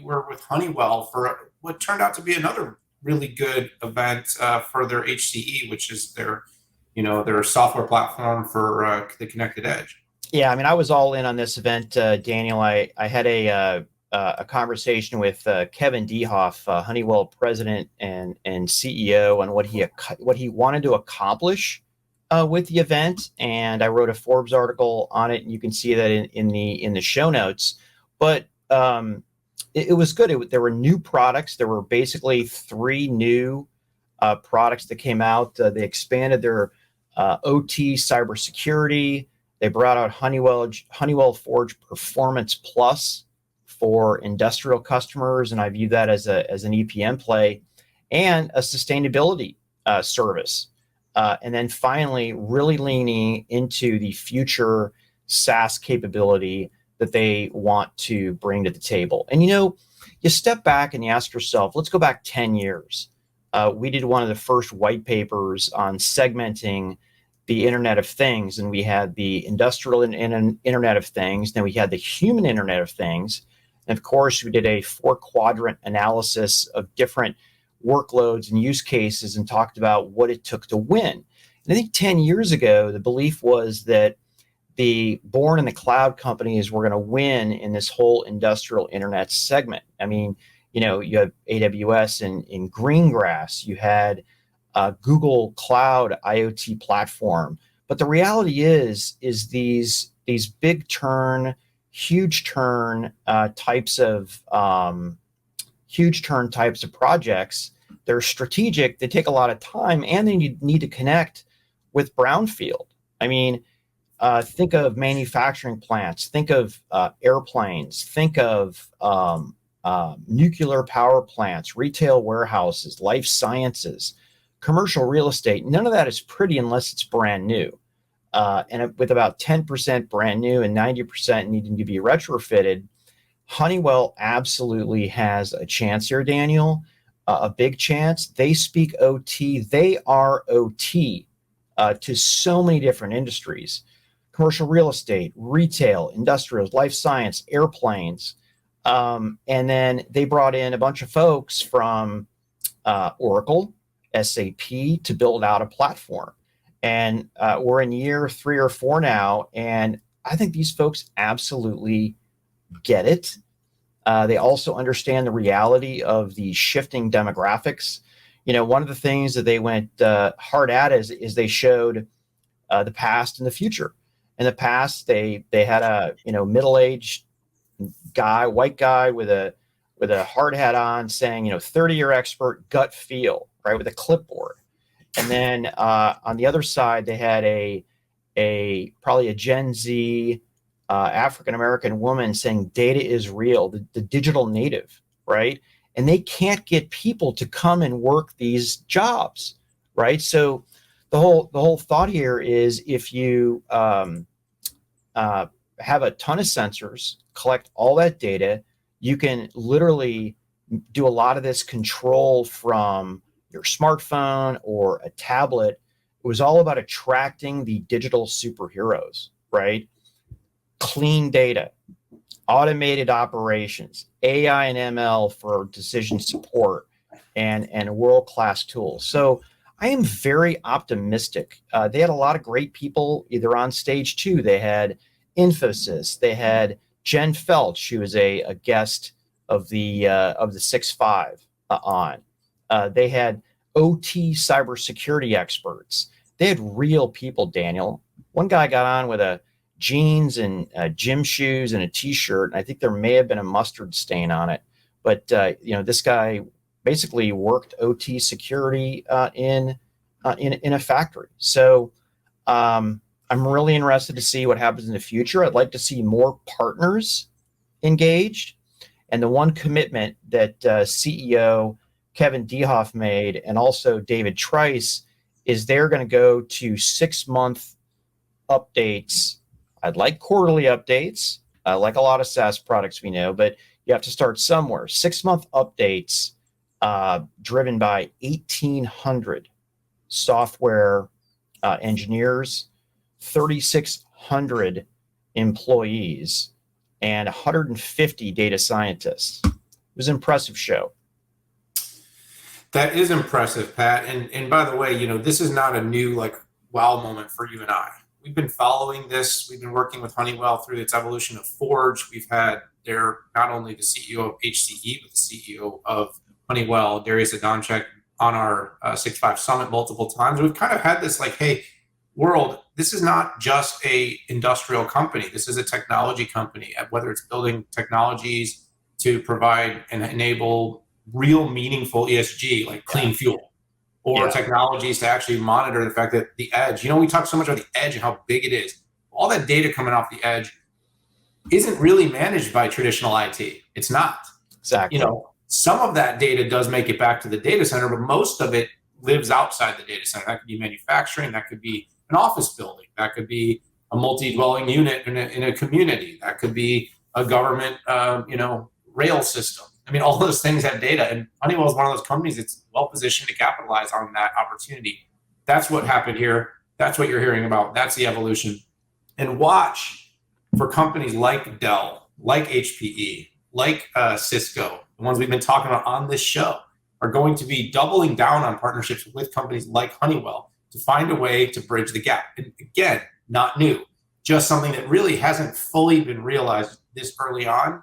you were with Honeywell for what turned out to be another really good event for their HCE, which is their software platform for the connected edge. Yeah, I mean, I was all in on this event, Daniel. I had a conversation with Kevin Dehoff, Honeywell president and CEO, on what he wanted to accomplish with the event, and I wrote a Forbes article on it, and you can see that in the show notes. But it was good. There were new products. There were basically three new products that came out. They expanded their OT cybersecurity. They brought out Honeywell Forge Performance Plus for industrial customers, and I view that as an EPM play, and a sustainability service. And then finally, really leaning into the future SaaS capability that they want to bring to the table. And you step back and you ask yourself, let's go back 10 years. We did one of the first white papers on segmenting the Internet of Things, and we had the industrial Internet of Things, then we had the human Internet of Things, and of course we did a 4-quadrant analysis of different workloads and use cases and talked about what it took to win. And I think 10 years ago, the belief was that the born in the cloud companies were going to win in this whole industrial Internet segment. I mean, you have AWS in Greengrass, you had Google Cloud IoT platform. But the reality is these big turn, huge turn types of projects. They're strategic. They take a lot of time, and they need to connect with brownfield. I mean, think of manufacturing plants. Think of airplanes. Think of nuclear power plants, retail warehouses, life sciences, commercial real estate. None of that is pretty unless it's brand new. And with about 10% brand new and 90% needing to be retrofitted, Honeywell absolutely has a chance here, Daniel, a big chance. They speak OT. They are OT to so many different industries: commercial real estate, retail, industrials, life science, airplanes. And then they brought in a bunch of folks from Oracle, SAP to build out a platform. And we're in year 3 or 4 now, and I think these folks absolutely get it. They also understand the reality of the shifting demographics. One of the things that they went hard at is they showed the past and the future. In the past, they had a middle-aged guy, white guy with a hard hat on, saying 30-year expert, gut feel, right, with a clipboard. And then on the other side, they had probably a Gen Z African American woman saying data is real, the digital native, right? And they can't get people to come and work these jobs, right? So the whole thought here is, if you have a ton of sensors, collect all that data, you can literally do a lot of this control from your smartphone or a tablet. It was all about attracting the digital superheroes, right? Clean data, automated operations, AI and ML for decision support, and world-class tools. So I am very optimistic. They had a lot of great people either on stage too. They had Infosys. They had Jen Felch, who was a guest of the 6.5 on. They had OT cybersecurity experts. They had real people, Daniel. One guy got on with a jeans and gym shoes and a T-shirt, and I think there may have been a mustard stain on it. But this guy basically worked OT security in a factory. So I'm really interested to see what happens in the future. I'd like to see more partners engaged. And the one commitment that CEO Kevin Dehoff made, and also David Trice, is they're going to go to 6-month updates. I'd like quarterly updates, like a lot of SaaS products we know, but you have to start somewhere. 6-month updates driven by 1,800 software engineers, 3,600 employees, and 150 data scientists. was an impressive show. That is impressive, Pat. And by the way, this is not a new like wow moment for you and I. We've been following this. We've been working with Honeywell through its evolution of Forge. We've had their not only the CEO of HCE, but the CEO of Honeywell, Darius Adamczyk, on our 6.5 Summit multiple times. We've kind of had this like, hey, world, this is not just a industrial company. This is a technology company, whether it's building technologies to provide and enable real meaningful ESG, like clean fuel, or technologies to actually monitor the fact that the edge, we talk so much about the edge and how big it is. All that data coming off the edge isn't really managed by traditional IT. It's not. Exactly. Some of that data does make it back to the data center, but most of it lives outside the data center. That could be manufacturing, that could be an office building, that could be a multi-dwelling unit in a community, that could be a government, rail system. I mean, all those things have data, and Honeywell is one of those companies that's well positioned to capitalize on that opportunity. That's what happened here. That's what you're hearing about. That's the evolution. And watch for companies like Dell, like HPE, like Cisco, the ones we've been talking about on this show, are going to be doubling down on partnerships with companies like Honeywell to find a way to bridge the gap. And again, not new, just something that really hasn't fully been realized this early on,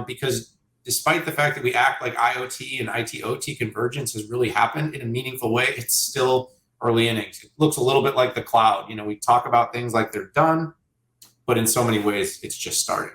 because despite the fact that we act like IoT and IT-OT convergence has really happened in a meaningful way, it's still early innings. It looks a little bit like the cloud. We talk about things like they're done, but in so many ways, it's just starting.